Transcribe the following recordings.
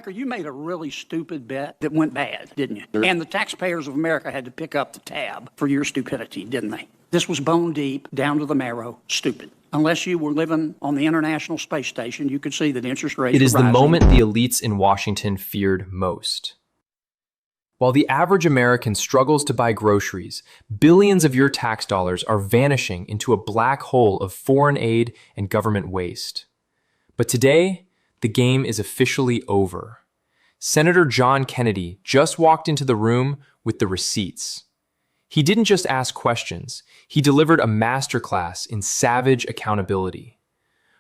You made a really stupid bet that went bad, didn't you? Sure. And the taxpayers of America had to pick up the tab for your stupidity, didn't they? This was bone deep, down to the marrow, stupid. Unless you were living on the International Space Station, you could see that interest rates It is were the rising. moment the elites in Washington feared most. While the average American struggles to buy groceries, billions of your tax dollars are vanishing into a black hole of foreign aid and government waste. But today, the game is officially over. Senator John Kennedy just walked into the room with the receipts. He didn't just ask questions, he delivered a masterclass in savage accountability.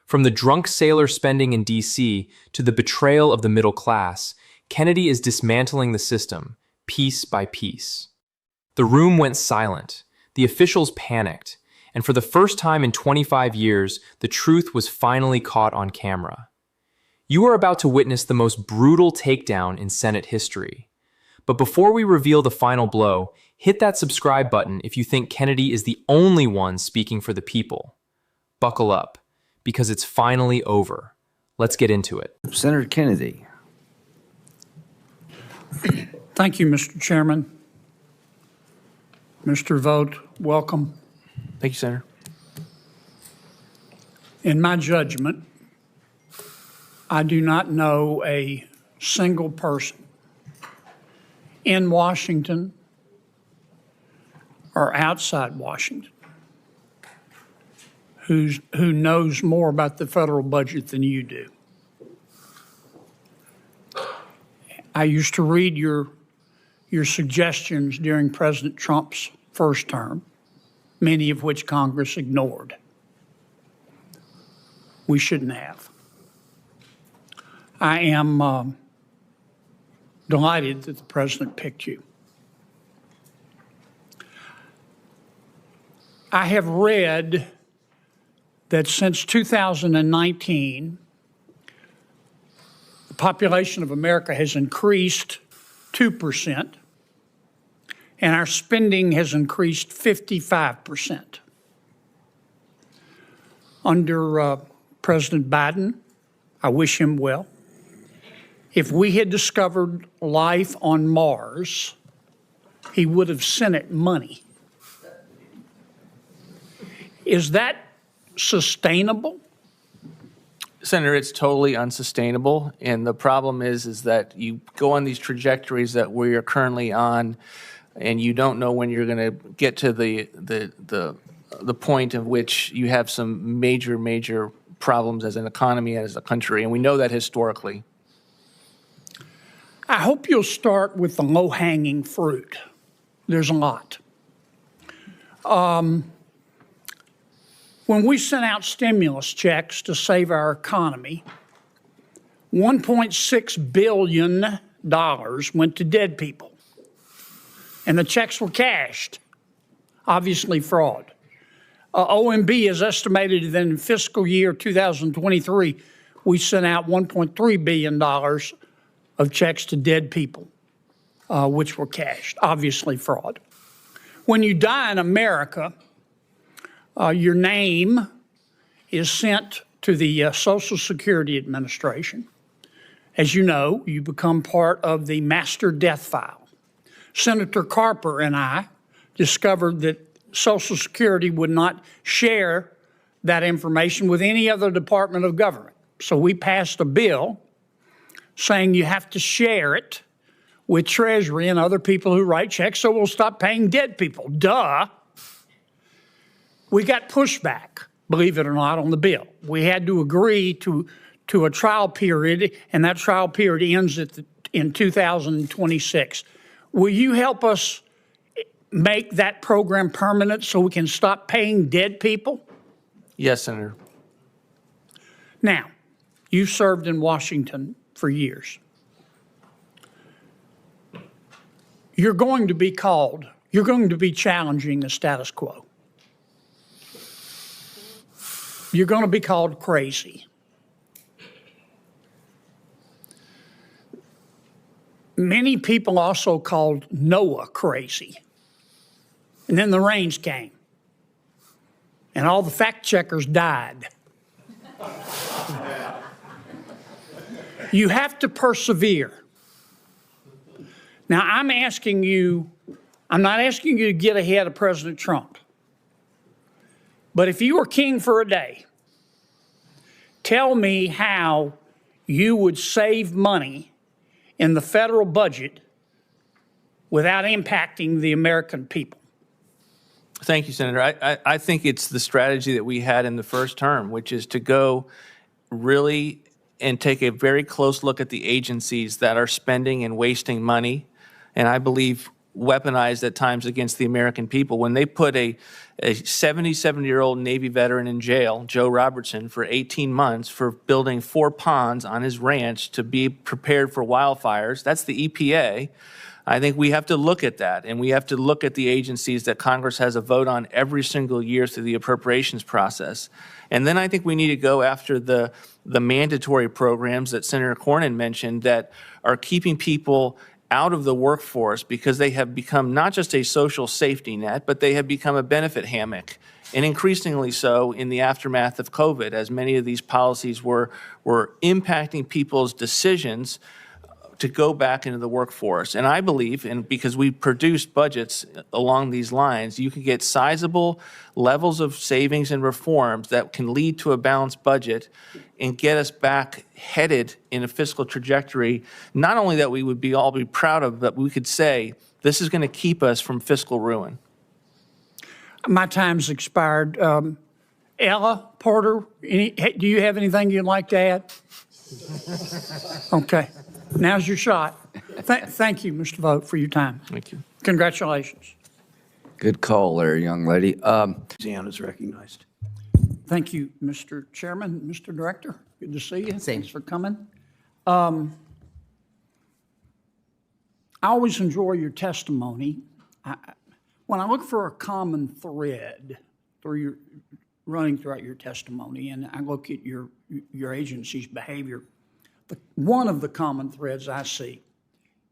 From the drunk sailor spending in D.C. to the betrayal of the middle class, Kennedy is dismantling the system, piece by piece. The room went silent, the officials panicked, and for the first time in 25 years, the truth was finally caught on camera. You are about to witness the most brutal takedown in Senate history. But before we reveal the final blow, hit that subscribe button if you think Kennedy is the only one speaking for the people. Buckle up, because it's finally over. Let's get into it. Senator Kennedy. Thank you, Mr. Chairman. Mr. Vogt, welcome. Thank you, Senator. In my judgment, I do not know a single person in Washington or outside Washington who knows more about the federal budget than you do. I used to read your suggestions during President Trump's first term, many of which Congress ignored. We shouldn't have. I am delighted that the president picked you. I have read that since 2019, the population of America has increased 2%, and our spending has increased 55%. Under President Biden, I wish him well. If we had discovered life on Mars, he would have sent it money. Is that sustainable? Senator, it's totally unsustainable. And the problem is that you go on these trajectories that we are currently on, and you don't know when you're going to get to the point of which you have some major problems as an economy, as a country. And we know that historically. I hope you'll start with the low-hanging fruit. There's a lot. When we sent out stimulus checks to save our economy, $1.6 billion went to dead people. And the checks were cashed, obviously fraud. OMB has estimated that in fiscal year 2023, we sent out $1.3 billion of checks to dead people, which were cashed, obviously fraud. When you die in America, your name is sent to the Social Security Administration. As you know, you become part of the master death file. Senator Carper and I discovered that Social Security would not share that information with any other department of government. So we passed a bill saying you have to share it with Treasury and other people who write checks, so we'll stop paying dead people. Duh. We got pushback, believe it or not, on the bill. We had to agree to a trial period, and that trial period ends in 2026. Will you help us make that program permanent so we can stop paying dead people? Yes, Senator. Now, you've served in Washington for years. You're going to be challenging the status quo. You're going to be called crazy. Many people also called Noah crazy. And then the rains came. And all the fact checkers died. You have to persevere. Now, I'm not asking you to get ahead of President Trump. But if you were king for a day, tell me how you would save money in the federal budget without impacting the American people. Thank you, Senator. I think it's the strategy that we had in the first term, which is to go really and take a very close look at the agencies that are spending and wasting money, and I believe weaponized at times against the American people. When they put a 77-year-old Navy veteran in jail, Joe Robertson, for 18 months for building 4 ponds on his ranch to be prepared for wildfires, that's the EPA. I think we have to look at that, and we have to look at the agencies that Congress has a vote on every single year through the appropriations process. And then I think we need to go after the mandatory programs that Senator Cornyn mentioned that are keeping people out of the workforce because they have become not just a social safety net, but they have become a benefit hammock, and increasingly so in the aftermath of COVID, as many of these policies were impacting people's decisions to go back into the workforce. And I believe, and because we produced budgets along these lines, you can get sizable levels of savings and reforms that can lead to a balanced budget and get us back headed in a fiscal trajectory, not only that we would all be proud of, but we could say, this is going to keep us from fiscal ruin. My time's expired. Ella, Porter, do you have anything you'd like to add? Okay. Now's your shot. Thank you, Mr. Vogt, for your time. Thank you. Congratulations. Good call there, young lady. Suzanne is recognized. Thank you, Mr. Chairman, Mr. Director. Good to see you. Same. Thanks for coming. I always enjoy your testimony. When I look for a common thread running throughout your testimony, and I look at your agency's behavior, one of the common threads I see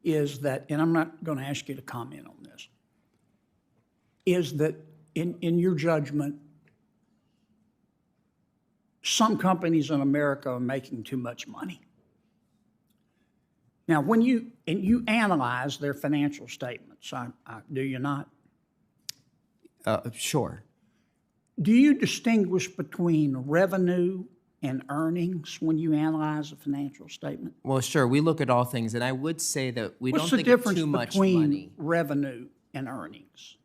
is that, and I'm not going to ask you to comment on this, is that in your judgment, some companies in America are making too much money. Now, when you analyze their financial statements, do you not? Sure. Do you distinguish between revenue and earnings when you analyze a financial statement? Well, sure. We look at all things, and I would say that we What's don't the think of difference too much between money. revenue and earnings?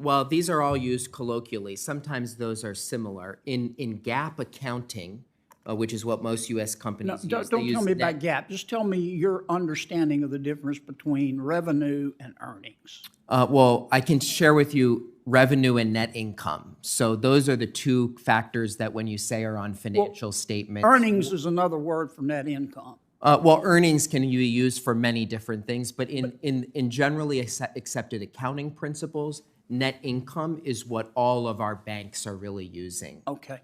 Well, these are all used colloquially. Sometimes those are similar. In GAAP accounting, which is what most U.S. companies use. Don't tell me about GAAP. Just tell me your understanding of the difference between revenue and earnings. Well, I can share with you revenue and net income. So those are the two factors that when you say are on financial statements. Earnings is another word for net income. Well, earnings can be used for many different things, but in generally accepted accounting principles, net income is what all of our banks are really using. Okay.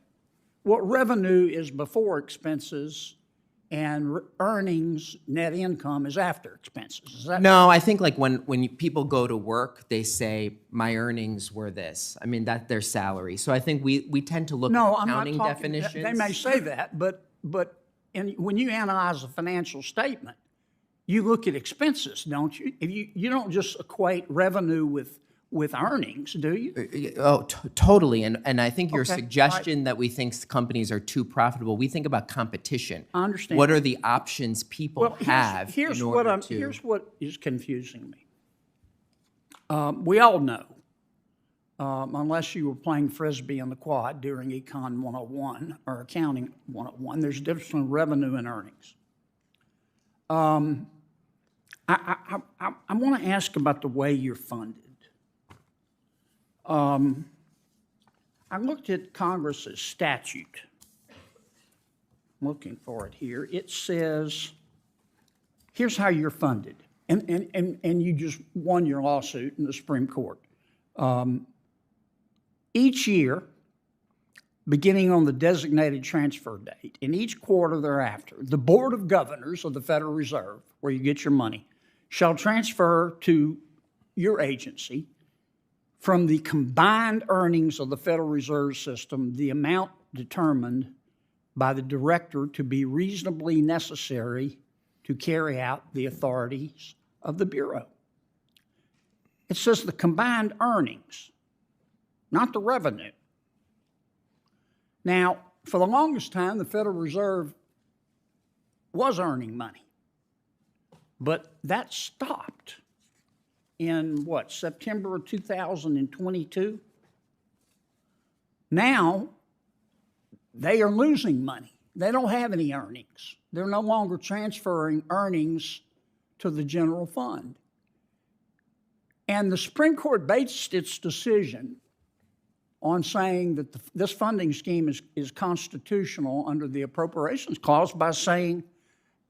What revenue is before expenses and earnings, net income, is after expenses. Is that No, I think like when people go to work, they say, my earnings were this. I mean, that's their salary. So I think we tend to look at I'm not accounting talking, definitions. They may say that, but when you analyze a financial statement, you look at expenses, don't you? You don't just equate revenue with earnings, do you? Totally. And I think your Okay, suggestion that we think companies are too profitable, we think about competition. I understand. What are the options people have here's in what order to... Here's what is confusing me. We all know, unless you were playing Frisbee on the quad during Econ 101 or Accounting 101, there's a difference between revenue and earnings. I want to ask about the way you're funded. I looked at Congress's statute. I'm looking for it here. It says, here's how you're funded. And you just won your lawsuit in the Supreme Court. Each year, beginning on the designated transfer date, in each quarter thereafter, the Board of Governors of the Federal Reserve, where you get your money, shall transfer to your agency from the combined earnings of the Federal Reserve System the amount determined by the director to be reasonably necessary to carry out the authorities of the Bureau. It says the combined earnings, not the revenue. Now, for the longest time, the Federal Reserve was earning money, but that stopped in September of 2022? Now, they are losing money. They don't have any earnings. They're no longer transferring earnings to the general fund. And the Supreme Court based its decision on saying that this funding scheme is constitutional under the Appropriations Clause by saying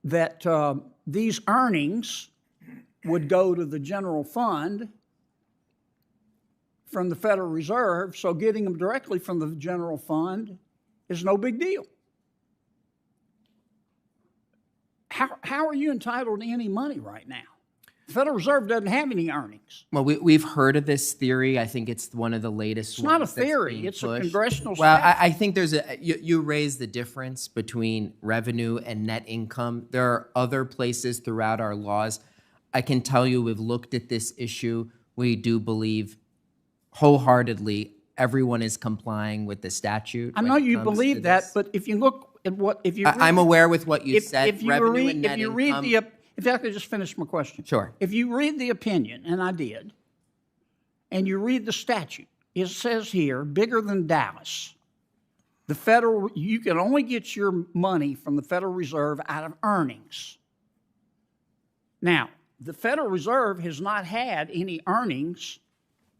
that these earnings would go to the general fund from the Federal Reserve, so getting them directly from the general fund is no big deal. How are you entitled to any money right now? The Federal Reserve doesn't have any earnings. Well, we've heard of this theory. I think it's one of the latest ones. It's not a theory. It's a congressional Well, statute. I think there's you raised the difference between revenue and net income. There are other places throughout our laws. I can tell you we've looked at this issue. We do believe wholeheartedly everyone is complying with the statute. I know you believe that, but if you look at I'm aware with what you said, revenue and net income. If I could just finish my question. Sure. If you read the opinion, and I did, and you read the statute, it says here, bigger than Dallas, you can only get your money from the Federal Reserve out of earnings. Now, the Federal Reserve has not had any earnings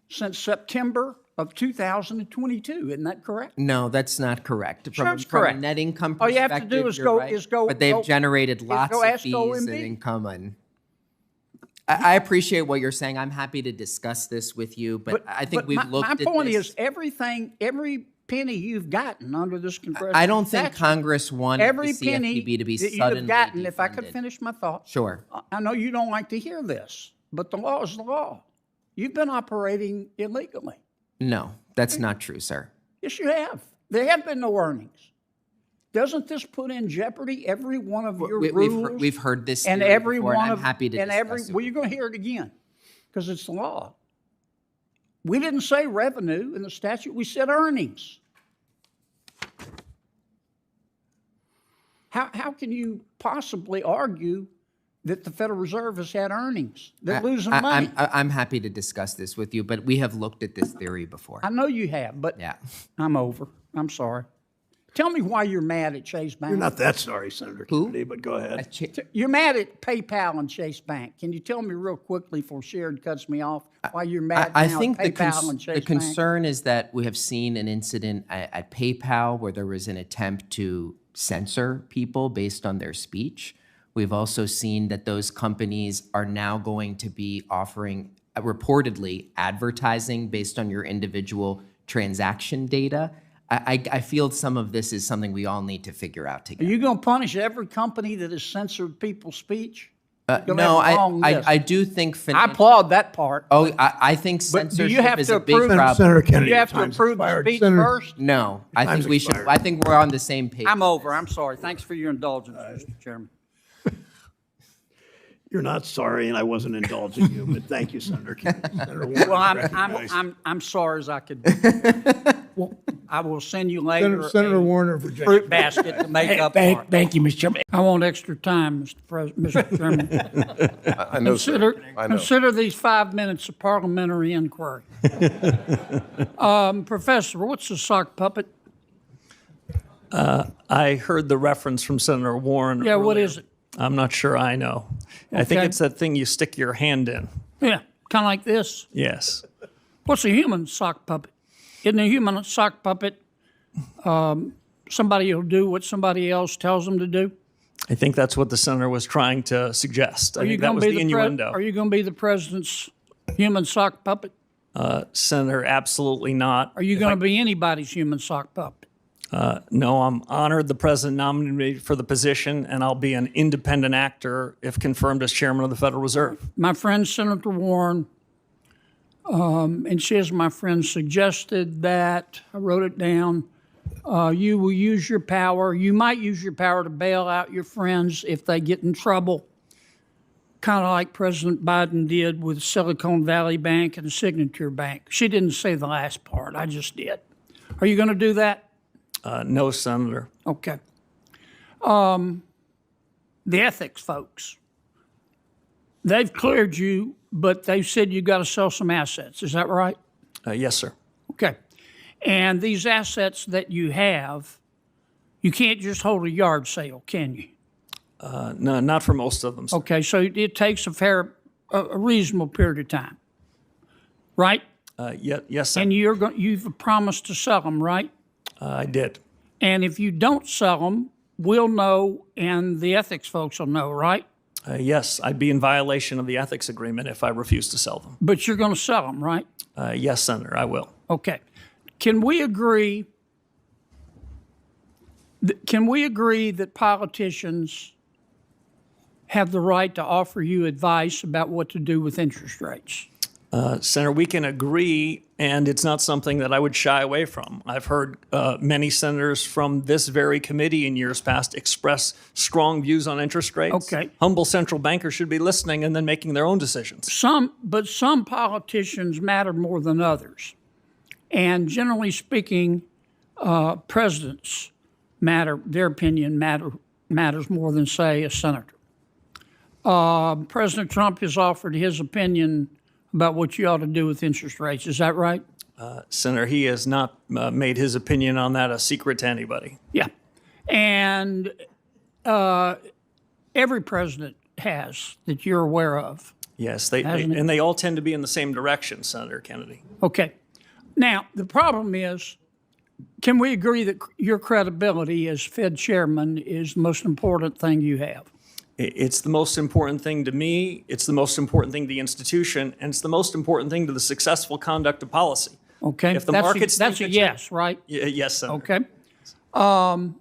since September of 2022. Isn't that correct? No, that's not correct. Sure, it's from correct. a net income All perspective, you have to do is you're go- right. is go- But they've go- generated lots go of ask fees OMB. and income. And I appreciate what you're saying. I'm happy to discuss this with you, but I think we've looked at this. My point is every penny you've gotten under this congressional I don't think statute, Congress wanted every the penny CFPB to be that you suddenly have gotten, if I could defunded. finish my thought. Sure. I know you don't like to hear this, but the law is the law. You've been operating illegally. No, that's not true, sir. Yes, you have. There have been no earnings. Doesn't this put in jeopardy every one of your rules? We've heard this and theory every before, one and I'm of happy to and discuss it. well, you're going to hear it again because it's the law. We didn't say revenue in the statute. We said earnings. How can you possibly argue that the Federal Reserve has had earnings? They're losing money. I'm happy to discuss this with you, but we have looked at this theory before. I know you have, but Yeah. I'm over. I'm sorry. Tell me why you're mad at Chase Bank. You're not that sorry, Senator Kennedy, but go ahead. You're mad at PayPal and Chase Bank. Can you tell me real quickly before Sharon cuts me off why you're mad I now think at PayPal and Chase the Bank? concern is that we have seen an incident at PayPal where there was an attempt to censor people based on their speech. We've also seen that those companies are now going to be offering reportedly advertising based on your individual transaction data. I feel some of this is something we all need to figure out Are together. you going to punish every company that has censored people's speech? No, I do think. I applaud that part. Oh, I think But do censorship you have is to a big approve? problem. Senator Kennedy, You have to time's approve the expired. speech Senator- first? No, I Time's think we should. expired. I think we're on the same page. I'm over. I'm sorry. Thanks for your indulgence, Mr. Chairman. You're not sorry, and I wasn't indulging you, but thank you, Senator Kennedy. Senator Warren Well, recognized. I'm sorry as I could. I will send you later Senator a Warner, Virginia. fruit basket to make up for it. Thank you, Mr. Chairman. I want extra time, Mr. Chairman. I know, sir. I know. Consider these 5 minutes of parliamentary inquiry. Professor, what's a sock puppet? I heard the reference from Senator Warren. Yeah, what earlier. is it? I'm not sure I know. I think Okay. it's that thing you stick your hand in. Yeah, kind of like this. Yes. What's a human sock puppet? Isn't a human sock puppet somebody who'll do what somebody else tells them to do? I think that's what the senator was trying to suggest. I Are you think that going was to the be innuendo. Are you going to be the president's human sock puppet? Senator, absolutely not. Are you going to be anybody's human sock puppet? No, I'm honored the president nominated me for the position, and I'll be an independent actor if confirmed as chairman of the Federal Reserve. My friend Senator Warren, and she, as my friend, suggested that, I wrote it down, You will use your power. You might use your power to bail out your friends if they get in trouble, kind of like President Biden did with Silicon Valley Bank and Signature Bank. She didn't say the last part. I just did. Are you going to do that? No, Senator. Okay. The ethics folks, they've cleared you, but they said you got to sell some assets. Is that right? Yes, sir. Okay. And these assets that you have, you can't just hold a yard sale, can you? No, not for most of them, sir. Okay, so it takes a reasonable period of time, right? Yes, sir. And you've promised to sell them, right? I did. And if you don't sell them, we'll know, and the ethics folks will know, right? Yes, I'd be in violation of the ethics agreement if I refuse to sell them. But you're going to sell them, right? Yes, Senator, I will. Okay. Can we agree that politicians have the right to offer you advice about what to do with interest rates? Senator, we can agree, and it's not something that I would shy away from. I've heard many senators from this very committee in years past express strong views on interest rates. Okay. Humble central bankers should be listening and then making their own decisions. But some politicians matter more than others. And generally speaking, presidents matter, their opinion matters more than, say, a senator. President Trump has offered his opinion about what you ought to do with interest rates. Is that right? Senator, he has not made his opinion on that a secret to anybody. Yeah. And every president has that you're aware of. Yes, and they all tend to be in the same direction, Senator Kennedy. Okay. Now, the problem is, can we agree that your credibility as Fed chairman is the most important thing you have? It's the most important thing to me, it's the most important thing to the institution, and it's the most important thing to the successful conduct of policy. Okay, If the that's markets that's a yes, right? Yes, Senator. Okay.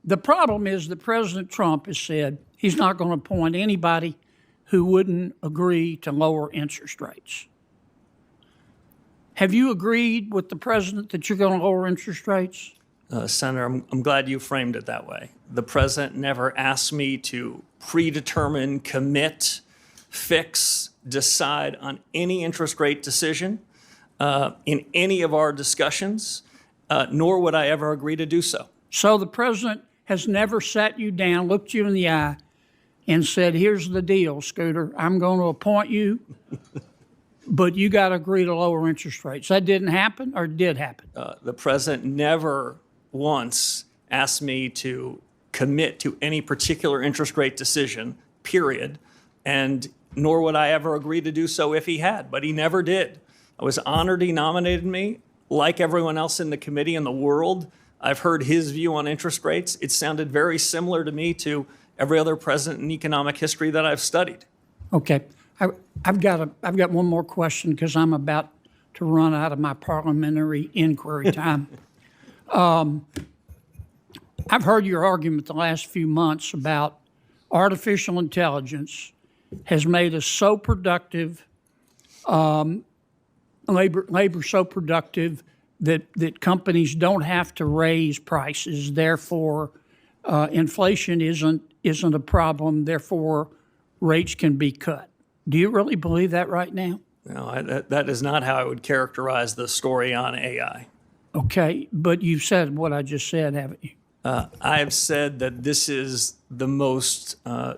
The problem is that President Trump has said he's not going to appoint anybody who wouldn't agree to lower interest rates. Have you agreed with the president that you're going to lower interest rates? Senator, I'm glad you framed it that way. The president never asked me to predetermine, commit, fix, decide on any interest rate decision in any of our discussions, nor would I ever agree to do so. So the president has never sat you down, looked you in the eye, and said, here's the deal, Scooter, I'm going to appoint you, but you got to agree to lower interest rates. That didn't happen, or did happen? The president never once asked me to commit to any particular interest rate decision, period, and nor would I ever agree to do so if he had, but he never did. I was honored he nominated me. Like everyone else in the committee in the world, I've heard his view on interest rates. It sounded very similar to me to every other president in economic history that I've studied. Okay. I've got one more question because I'm about to run out of my parliamentary inquiry time. I've heard your argument the last few months about artificial intelligence has made us so productive, labor so productive that companies don't have to raise prices. Therefore, inflation isn't a problem. Therefore, rates can be cut. Do you really believe that right now? No, that is not how I would characterize the story on AI. Okay, but you've said what I just said, haven't you? I have said that this is the most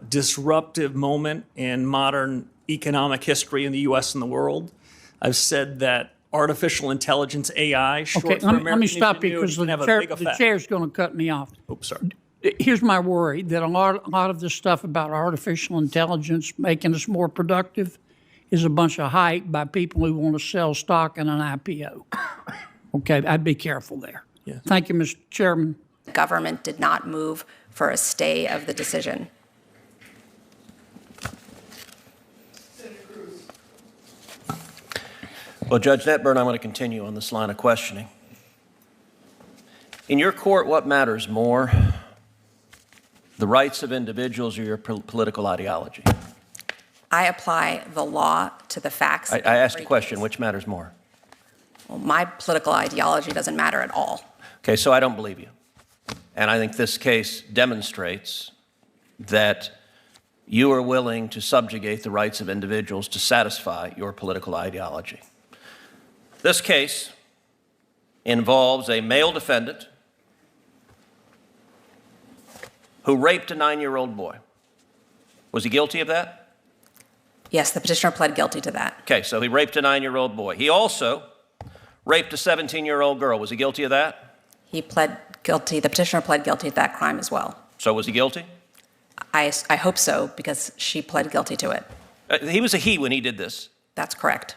disruptive moment in modern economic history in the U.S. and the world. I've said that artificial intelligence, AI, short Okay, for let me American stop you ingenuity, because can have a big the effect. chair's going to cut me off. Oops, sorry. Here's my worry, that a lot of this stuff about artificial intelligence making us more productive is a bunch of hype by people who want to sell stock in an IPO. Okay, I'd be careful there. Yeah. Thank you, Mr. Chairman. The government did not move for a stay of the decision. Well, Judge Netburn, I'm going to continue on this line of questioning. In your court, what matters more, the rights of individuals or your political ideology? I apply the law to the facts. I asked a question, which matters more? Well, my political ideology doesn't matter at all. Okay, so I don't believe you. And I think this case demonstrates that you are willing to subjugate the rights of individuals to satisfy your political ideology. This case involves a male defendant who raped a 9-year-old boy. Was he guilty of that? Yes, the petitioner pled guilty to that. Okay, so he raped a 9-year-old boy. He also raped a 17-year-old girl. Was he guilty of that? He pled guilty, the petitioner pled guilty to that crime as well. So was he guilty? I hope so, because she pled guilty to it. He was a he when he did this. That's correct.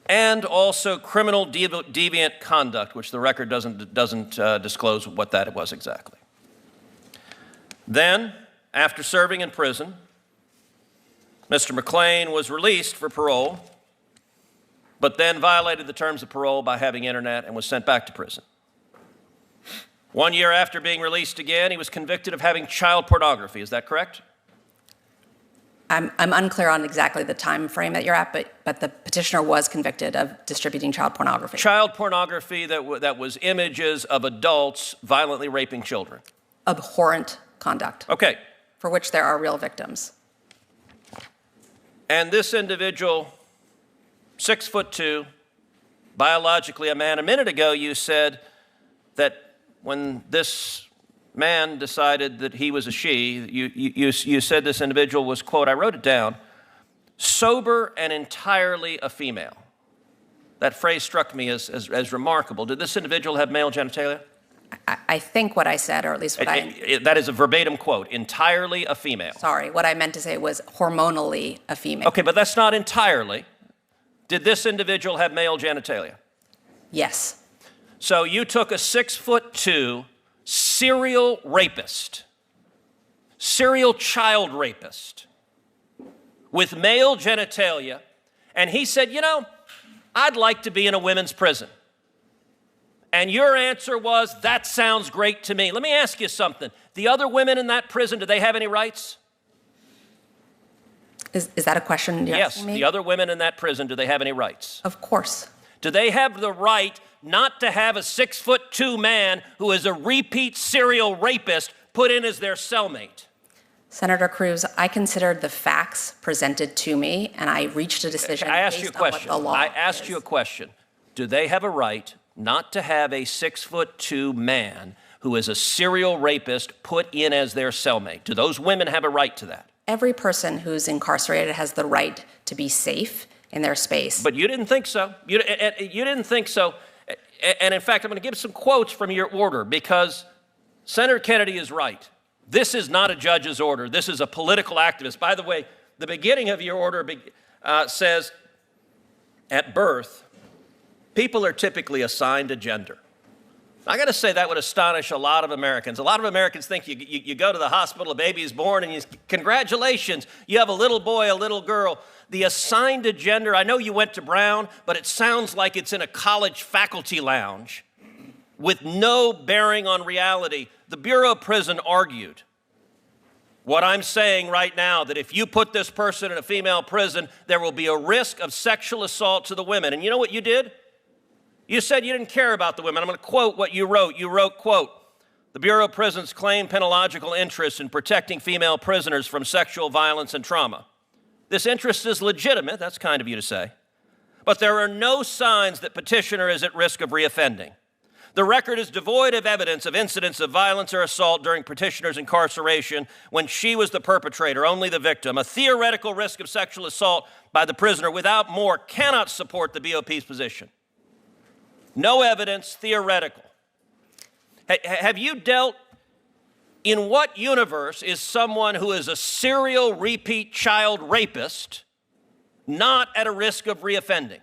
And also criminal deviant conduct, which the record doesn't disclose what that was exactly. Then, after serving in prison, Mr. McLean was released for parole, but then violated the terms of parole by having internet and was sent back to prison. 1 year after being released again, he was convicted of having child pornography. Is that correct? I'm unclear on exactly the time frame that you're at, but the petitioner was convicted of distributing child pornography. Child pornography that was images of adults violently raping children. Abhorrent conduct. Okay. For which there are real victims. And this individual, 6'2", biologically a man. A minute ago you said that when this man decided that he was a she, you said this individual was, quote, I wrote it down, sober and entirely a female. That phrase struck me as remarkable. Did this individual have male genitalia? I think what I said, or at least what that is a verbatim quote, entirely a female. Sorry, what I meant to say was hormonally a female. Okay, but that's not entirely. Did this individual have male genitalia? Yes. So you took a 6'2" serial rapist, serial child rapist with male genitalia, and he said, you know, I'd like to be in a women's prison. And your answer was, that sounds great to me. Let me ask you something. The other women in that prison, do they have any rights? Is that a question you're yes, asking me? The other women in that prison, do they have any rights? Of course. Do they have the right not to have a 6'2" man who is a repeat serial rapist put in as their cellmate? Senator Cruz, I considered the facts presented to me, and I reached a decision based on what the law is. I asked you a question. Do they have a right not to have a 6'2" man who is a serial rapist put in as their cellmate? Do those women have a right to that? Every person who's incarcerated has the right to be safe in their space. But you didn't think so. You didn't think so. And in fact, I'm going to give some quotes from your order because Senator Kennedy is right. This is not a judge's order. This is a political activist. By the way, the beginning of your order says, at birth, people are typically assigned a gender. I got to say that would astonish a lot of Americans. A lot of Americans think you go to the hospital, a baby is born, and congratulations, you have a little boy, a little girl. The assigned a gender, I know you went to Brown, but it sounds like it's in a college faculty lounge with no bearing on reality. The Bureau of Prison argued what I'm saying right now, that if you put this person in a female prison, there will be a risk of sexual assault to the women. And you know what you did? You said you didn't care about the women. I'm going to quote what you wrote. You wrote, quote, the Bureau of Prisons claim penological interest in protecting female prisoners from sexual violence and trauma. This interest is legitimate, that's kind of you to say, but there are no signs that petitioner is at risk of reoffending. The record is devoid of evidence of incidents of violence or assault during petitioner's incarceration when she was the perpetrator, only the victim. A theoretical risk of sexual assault by the prisoner without more cannot support the BOP's position. No evidence, theoretical. Have you dealt, in what universe is someone who is a serial repeat child rapist not at a risk of reoffending?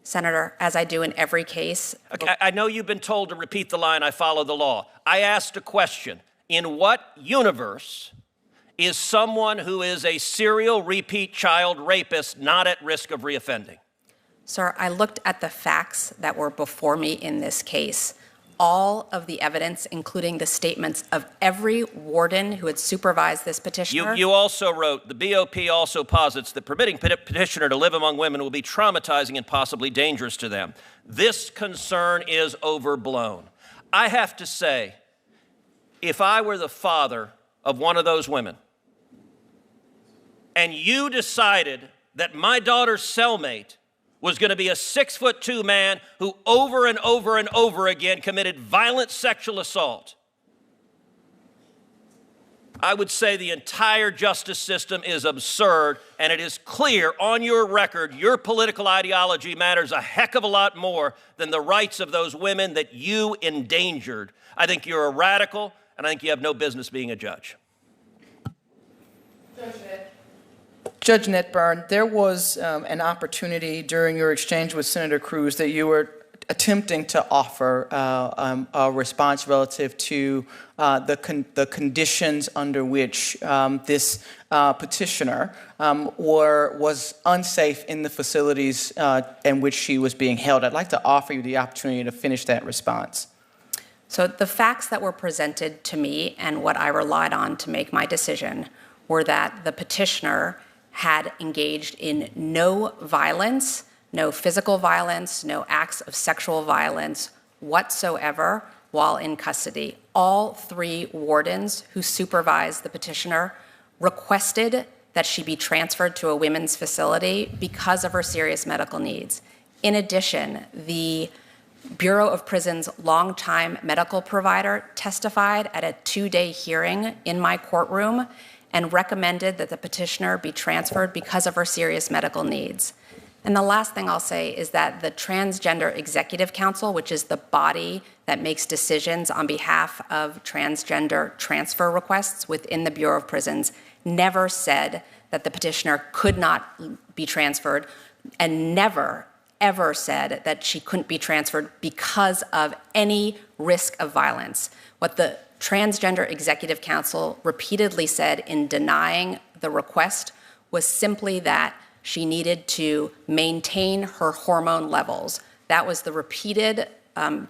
Senator, as I do in every case. Okay, I know you've been told to repeat the line, I follow the law. I asked a question. In what universe is someone who is a serial repeat child rapist not at risk of reoffending? Sir, I looked at the facts that were before me in this case. all of the evidence, including the statements of every warden who had supervised this petitioner. You also wrote, the BOP also posits that permitting petitioner to live among women will be traumatizing and possibly dangerous to them. This concern is overblown. I have to say, if I were the father of one of those women, and you decided that my daughter's cellmate was going to be a 6'2" man who over and over and over again committed violent sexual assault, I would say the entire justice system is absurd, and it is clear on your record your political ideology matters a heck of a lot more than the rights of those women that you endangered. I think you're a radical, and I think you have no business being a judge. Judge Netburn, there was an opportunity during your exchange with Senator Cruz that you were attempting to offer a response relative to the conditions under which this petitioner was unsafe in the facilities in which she was being held. I'd like to offer you the opportunity to finish that response. So the facts that were presented to me and what I relied on to make my decision were that the petitioner had engaged in no violence, no physical violence, no acts of sexual violence whatsoever while in custody. All three wardens who supervised the petitioner requested that she be transferred to a women's facility because of her serious medical needs. In addition, the Bureau of Prisons' longtime medical provider testified at a 2-day hearing in my courtroom and recommended that the petitioner be transferred because of her serious medical needs. And the last thing I'll say is that the Transgender Executive Council, which is the body that makes decisions on behalf of transgender transfer requests within the Bureau of Prisons, never said that the petitioner could not be transferred, and never, ever said that she couldn't be transferred because of any risk of violence. What the Transgender Executive Council repeatedly said in denying the request was simply that she needed to maintain her hormone levels. That was the repeated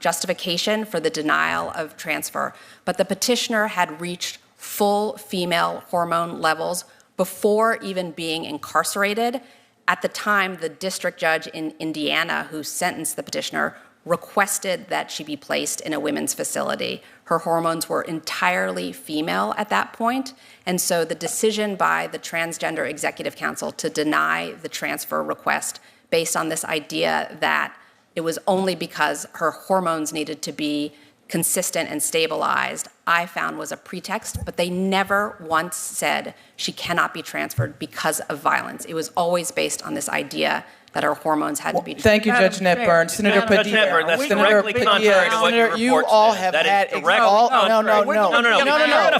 justification for the denial of transfer. But the petitioner had reached full female hormone levels before even being incarcerated. At the time, the district judge in Indiana who sentenced the petitioner requested that she be placed in a women's facility. Her hormones were entirely female at that point, and so the decision by the Transgender Executive Council to deny the transfer request based on this idea that it was only because her hormones needed to be consistent and stabilized, I found was a pretext, but they never once said she cannot be transferred because of violence. It was always based on this idea that her hormones had to be. Thank you, Judge Netburn. Senator Padilla. Judge Netburn, that's directly contrary to what your report you all says. have That is had directly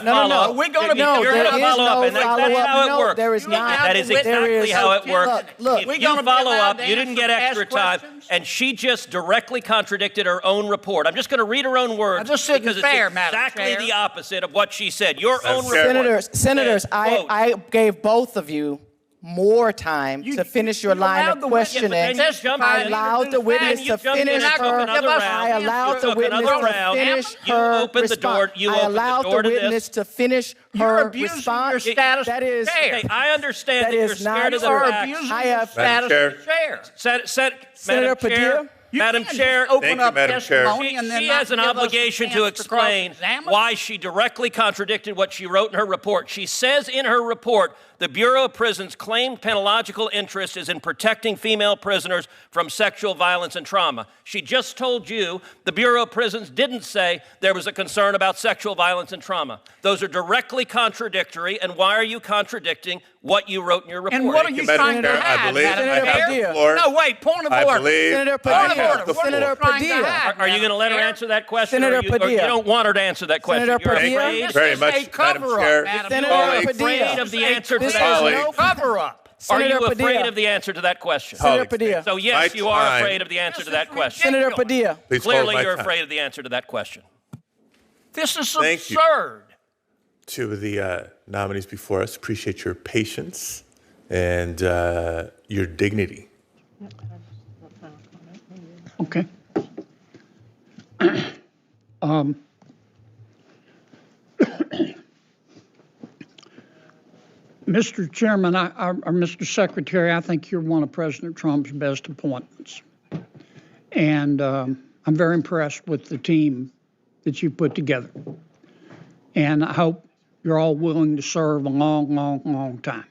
no. We're going to be follow up, and that's how it works. There is not. That is exactly how it works. Look, if you follow up, you didn't get extra time, and she just directly contradicted her own report. I'm just going to read her own words This isn't because fair, it's Madam exactly Chair. the opposite of what she said. Your own report. Senators, says, quote, I gave both of you more time to finish your line of questioning. I allowed the witness to finish her. I allowed the witness to finish her response. I allowed the witness to finish her response. That is, okay, I understand that you're scared of the facts. I have Senator Padilla. Madam Chair, She she has an obligation to explain why she directly contradicted what she wrote in her report. She says in her report, the Bureau of Prisons' claimed penological interest is in protecting female prisoners from sexual violence and trauma. She just told you the Bureau of Prisons didn't say there was a concern about sexual violence and trauma. Those are directly contradictory, and why are you contradicting what you wrote in your report? And what are you trying to hide, Madam Chair? No, wait, point of order. Senator Padilla. Are you going to let her answer that question? Senator or you Padilla. don't want her to answer that question? Senator You're Padilla. afraid? Very much, a cover-up, Madam Chair. Madam Senator Are you Padilla. afraid of the answer to This that? is Colleague. no Cover-up. Are you Senator afraid Padilla. of the answer to that question? Senator Padilla. So yes, My you are time. afraid of the answer to that question. Senator Padilla. Please hold Clearly, my you're time. afraid of the answer to that question. This is Thank you. absurd. To the nominees before us, appreciate your patience and your dignity. Okay. Mr. Chairman, or Mr. Secretary, I think you're one of President Trump's best appointments. And I'm very impressed with the team that you put together. And I hope you're all willing to serve a long, long, long time.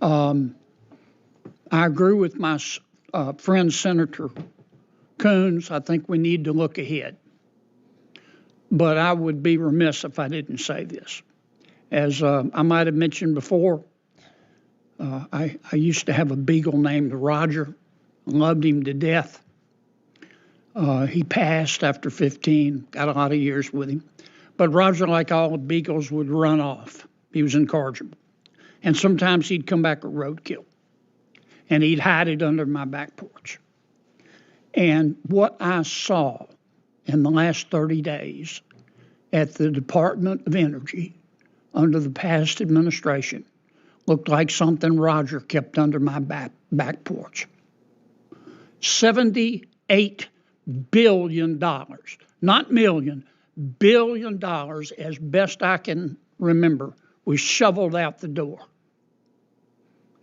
I agree with my friend Senator Coons. I think we need to look ahead. But I would be remiss if I didn't say this. As I might have mentioned before, I used to have a beagle named Roger. Loved him to death. He passed after 15, got a lot of years with him. But Roger, like all the beagles, would run off. He was incorrigible. And sometimes he'd come back a roadkill. And he'd hide it under my back porch. And what I saw in the last 30 days at the Department of Energy under the past administration looked like something Roger kept under my back porch. $78 billion, not million, $1 billion, as best I can remember, was shoveled out the door.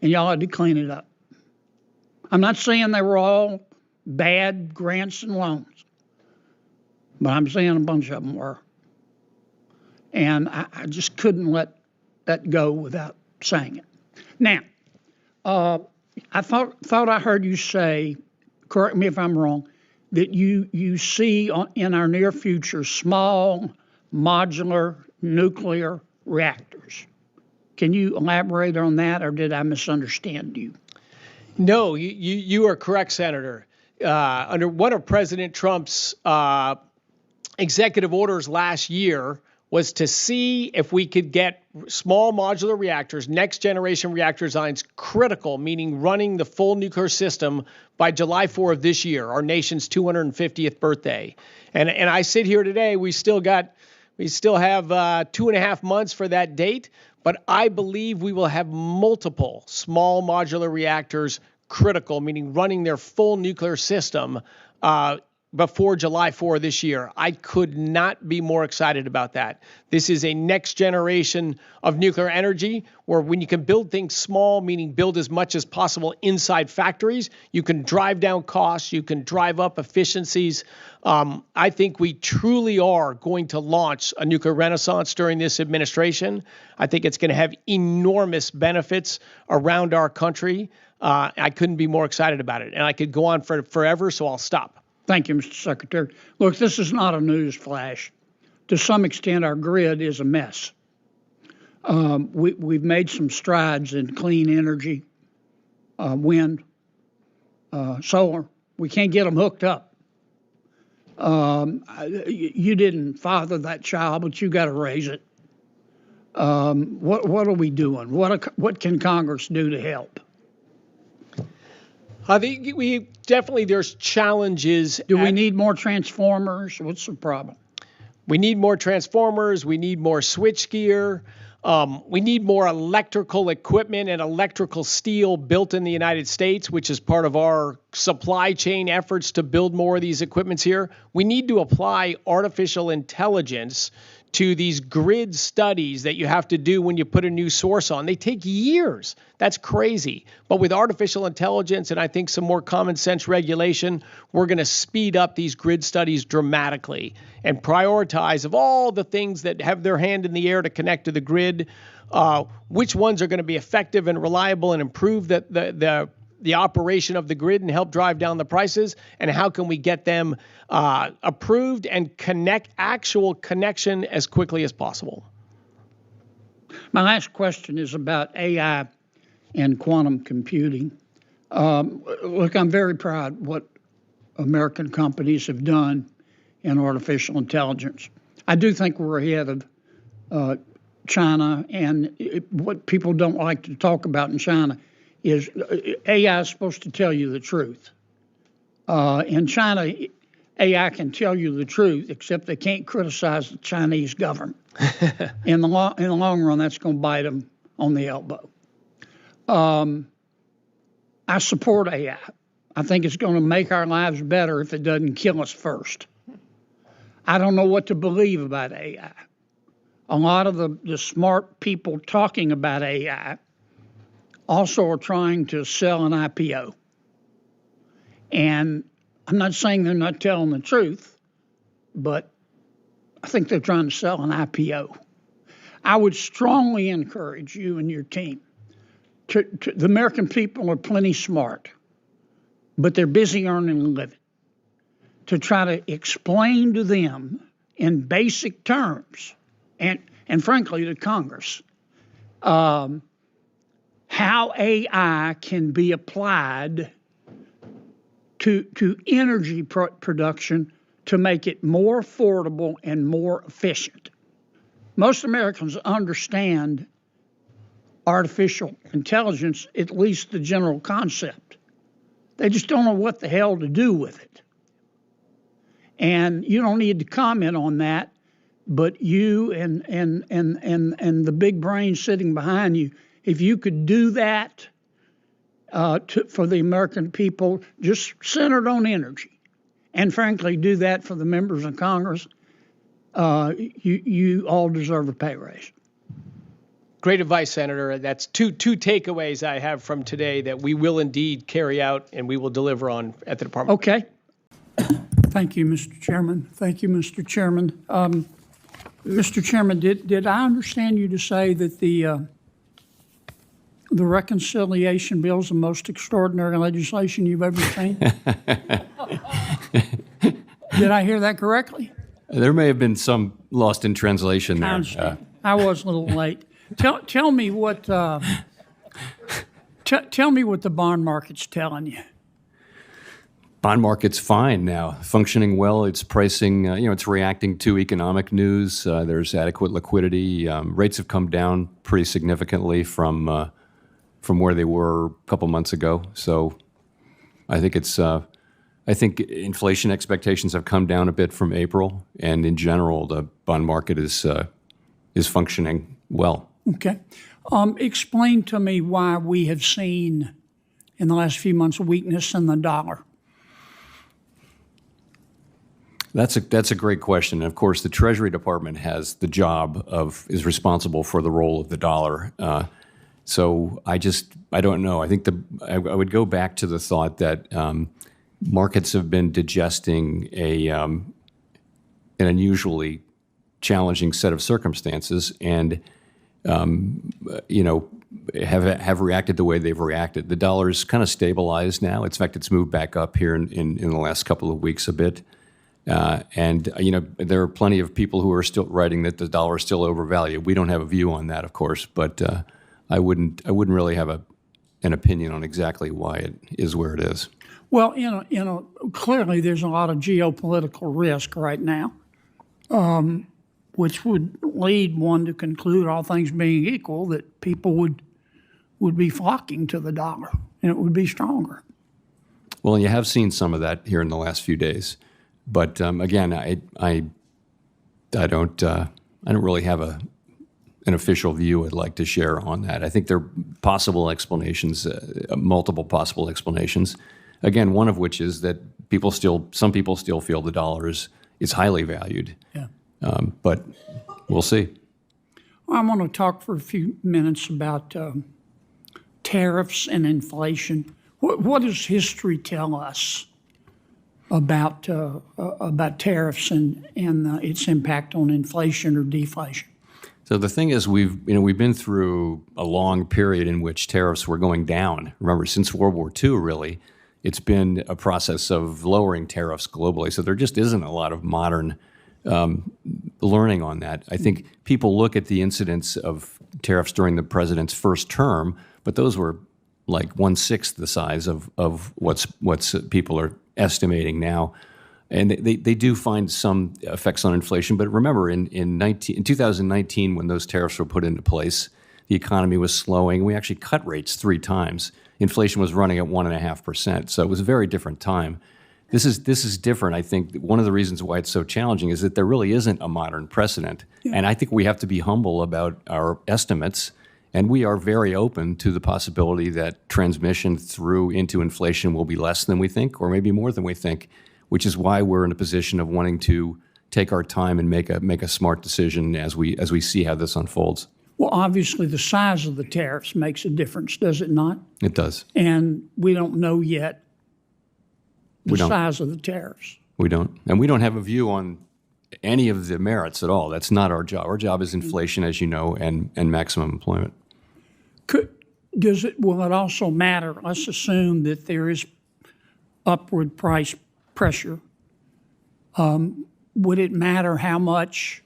And y'all had to clean it up. I'm not saying they were all bad grants and loans, but I'm saying a bunch of them were. And I just couldn't let that go without saying it. Now, I thought I heard you say, correct me if I'm wrong, that you see in our near future small modular nuclear reactors. Can you elaborate on that, or did I misunderstand you? No, you are correct, Senator. Under one of President Trump's executive orders last year was to see if we could get small modular reactors, next generation reactor designs, critical, meaning running the full nuclear system by July 4 of this year, our nation's 250th birthday. And I sit here today, we still have 2.5 months for that date, but I believe we will have multiple small modular reactors critical, meaning running their full nuclear system before July 4 this year. I could not be more excited about that. This is a next generation of nuclear energy where when you can build things small, meaning build as much as possible inside factories, you can drive down costs, you can drive up efficiencies. I think we truly are going to launch a nuclear renaissance during this administration. I think it's going to have enormous benefits around our country. I couldn't be more excited about it. And I could go on forever, so I'll stop. Thank you, Mr. Secretary. Look, this is not a news flash. To some extent, our grid is a mess. We've made some strides in clean energy, wind, solar. We can't get them hooked up. You didn't father that child, but you got to raise it. What are we doing? What can Congress do to help? I think there's challenges. Do we need more transformers? What's the problem? We need more transformers. We need more switchgear. We need more electrical equipment and electrical steel built in the United States, which is part of our supply chain efforts to build more of these equipments here. We need to apply artificial intelligence to these grid studies that you have to do when you put a new source on. They take years. That's crazy. But with artificial intelligence and I think some more common sense regulation, we're going to speed up these grid studies dramatically and prioritize of all the things that have their hand in the air to connect to the grid, which ones are going to be effective and reliable and improve the operation of the grid and help drive down the prices, and how can we get them approved and actual connection as quickly as possible. My last question is about AI and quantum computing. Look, I'm very proud what American companies have done in artificial intelligence. I do think we're ahead of China, and what people don't like to talk about in China is AI is supposed to tell you the truth. In China, AI can tell you the truth, except they can't criticize the Chinese government. In the long run, that's going to bite them on the elbow. I support AI. I think it's going to make our lives better if it doesn't kill us first. I don't know what to believe about AI. A lot of the smart people talking about AI also are trying to sell an IPO. And I'm not saying they're not telling the truth, but I think they're trying to sell an IPO. I would strongly encourage you and your team the American people are plenty smart, but they're busy earning a living, to try to explain to them in basic terms, and frankly to Congress, how AI can be applied to energy production to make it more affordable and more efficient. Most Americans understand artificial intelligence, at least the general concept. They just don't know what the hell to do with it. And you don't need to comment on that, but you and the big brain sitting behind you, if you could do that for the American people, just centered on energy, and frankly do that for the members of Congress, you all deserve a pay raise. Great advice, Senator. That's two takeaways I have from today that we will indeed carry out and we will deliver on at the department. Okay. Thank you, Mr. Chairman. Thank you, Mr. Chairman. Mr. Chairman, did I understand you to say that the reconciliation bill is the most extraordinary legislation you've ever seen? Did I hear that correctly? There may have been some lost in translation there. I was a little late. Tell me what tell me what the bond market's telling you. Bond market's fine now, functioning well. It's pricing, it's reacting to economic news. There's adequate liquidity. Rates have come down pretty significantly from where they were a couple months ago. So I think I think inflation expectations have come down a bit from April, and in general, the bond market is functioning well. Okay. Explain to me why we have seen in the last few months weakness in the dollar. That's a great question. And of course, the Treasury Department is responsible for the role of the dollar. So I don't know. I think I would go back to the thought that markets have been digesting an unusually challenging set of circumstances, and have reacted the way they've reacted. The dollar's kind of stabilized now. In fact, it's moved back up here in the last couple of weeks a bit. And there are plenty of people who are still writing that the dollar is still overvalued. We don't have a view on that, of course, but I wouldn't really have an opinion on exactly why it is where it is. Well, clearly there's a lot of geopolitical risk right now, which would lead one to conclude, all things being equal, that people would be flocking to the dollar and it would be stronger. Well, and you have seen some of that here in the last few days. But again, I don't really have an official view I'd like to share on that. I think there are possible explanations, multiple possible explanations. Again, one of which is that some people still feel the dollar is highly valued. Yeah. But we'll see. I want to talk for a few minutes about tariffs and inflation. What does history tell us about tariffs and its impact on inflation or deflation? So the thing is, we've been through a long period in which tariffs were going down. Remember, since World War II, really, it's been a process of lowering tariffs globally. So there just isn't a lot of modern learning on that. I think people look at the incidence of tariffs during the president's first term, but those were like 1/6 the size of what's people are estimating now. And they do find some effects on inflation. But remember, in 2019, when those tariffs were put into place, the economy was slowing. We actually cut rates 3 times. Inflation was running at 1.5%. So it was a very different time. This is different. I think one of the reasons why it's so challenging is that there really isn't a modern precedent. Yeah. And I think we have to be humble about our estimates. And we are very open to the possibility that transmission through into inflation will be less than we think, or maybe more than we think, which is why we're in a position of wanting to take our time and make a smart decision as we see how this unfolds. Well, obviously, the size of the tariffs makes a difference, does it not? It does. And we don't know yet the We don't. size of the tariffs. We don't. And we don't have a view on any of the merits at all. That's not our job. Our job is inflation, as you know, and maximum employment. Will it also matter, let's assume that there is upward price pressure, would it matter how much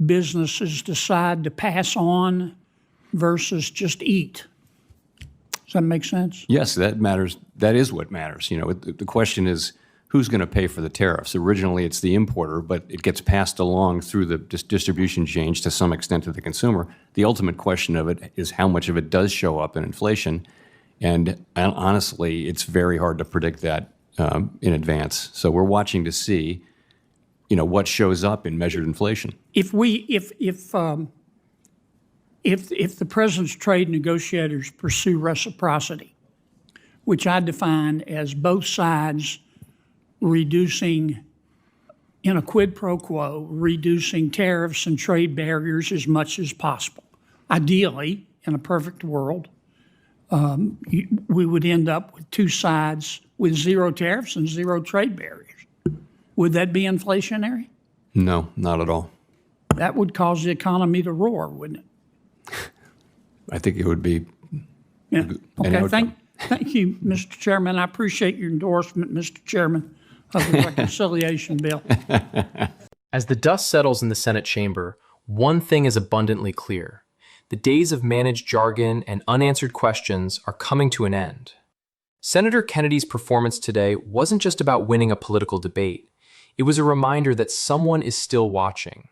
businesses decide to pass on versus just eat? Does that make sense? Yes, that matters. That is what matters. You know, the question is who's going to pay for the tariffs? Originally, it's the importer, but it gets passed along through the distribution chain to some extent to the consumer. The ultimate question of it is how much of it does show up in inflation. And honestly, it's very hard to predict that in advance. So we're watching to see, you know, what shows up in measured inflation. If the president's trade negotiators pursue reciprocity, which I define as both sides reducing, in a quid pro quo, reducing tariffs and trade barriers as much as possible. Ideally, in a perfect world, we would end up with two sides with zero tariffs and zero trade barriers. Would that be inflationary? No, not at all. That would cause the economy to roar, wouldn't it? I think it would be. Yeah. an Okay. outcome. Thank you, Mr. Chairman. I appreciate your endorsement, Mr. Chairman, of the reconciliation bill. As the dust settles in the Senate chamber, one thing is abundantly clear. The days of managed jargon and unanswered questions are coming to an end. Senator Kennedy's performance today wasn't just about winning a political debate. It was a reminder that someone is still watching.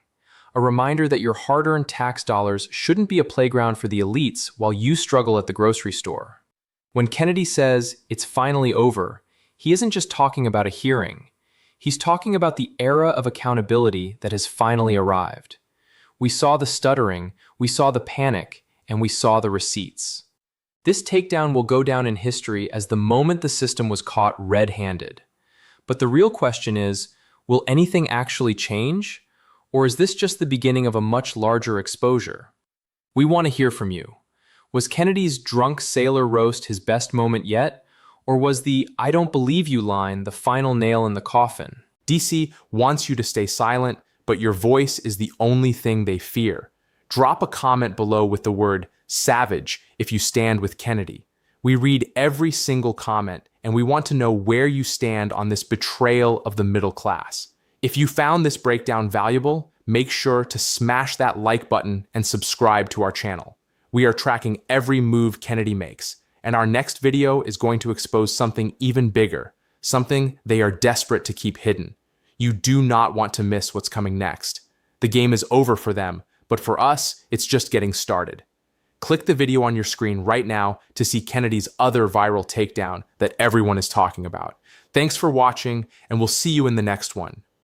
A reminder that your hard-earned tax dollars shouldn't be a playground for the elites while you struggle at the grocery store. When Kennedy says, "It's finally over," he isn't just talking about a hearing. He's talking about the era of accountability that has finally arrived. We saw the stuttering, we saw the panic, and we saw the receipts. This takedown will go down in history as the moment the system was caught red-handed. But the real question is, will anything actually change? Or is this just the beginning of a much larger exposure? We want to hear from you. Was Kennedy's drunk sailor roast his best moment yet? Or was the "I don't believe you" line the final nail in the coffin? DC wants you to stay silent, but your voice is the only thing they fear. Drop a comment below with the word "savage" if you stand with Kennedy. We read every single comment, and we want to know where you stand on this betrayal of the middle class. If you found this breakdown valuable, make sure to smash that like button and subscribe to our channel. We are tracking every move Kennedy makes, and our next video is going to expose something even bigger, something they are desperate to keep hidden. You do not want to miss what's coming next. The game is over for them, but for us, it's just getting started. Click the video on your screen right now to see Kennedy's other viral takedown that everyone is talking about. Thanks for watching, and we'll see you in the next one.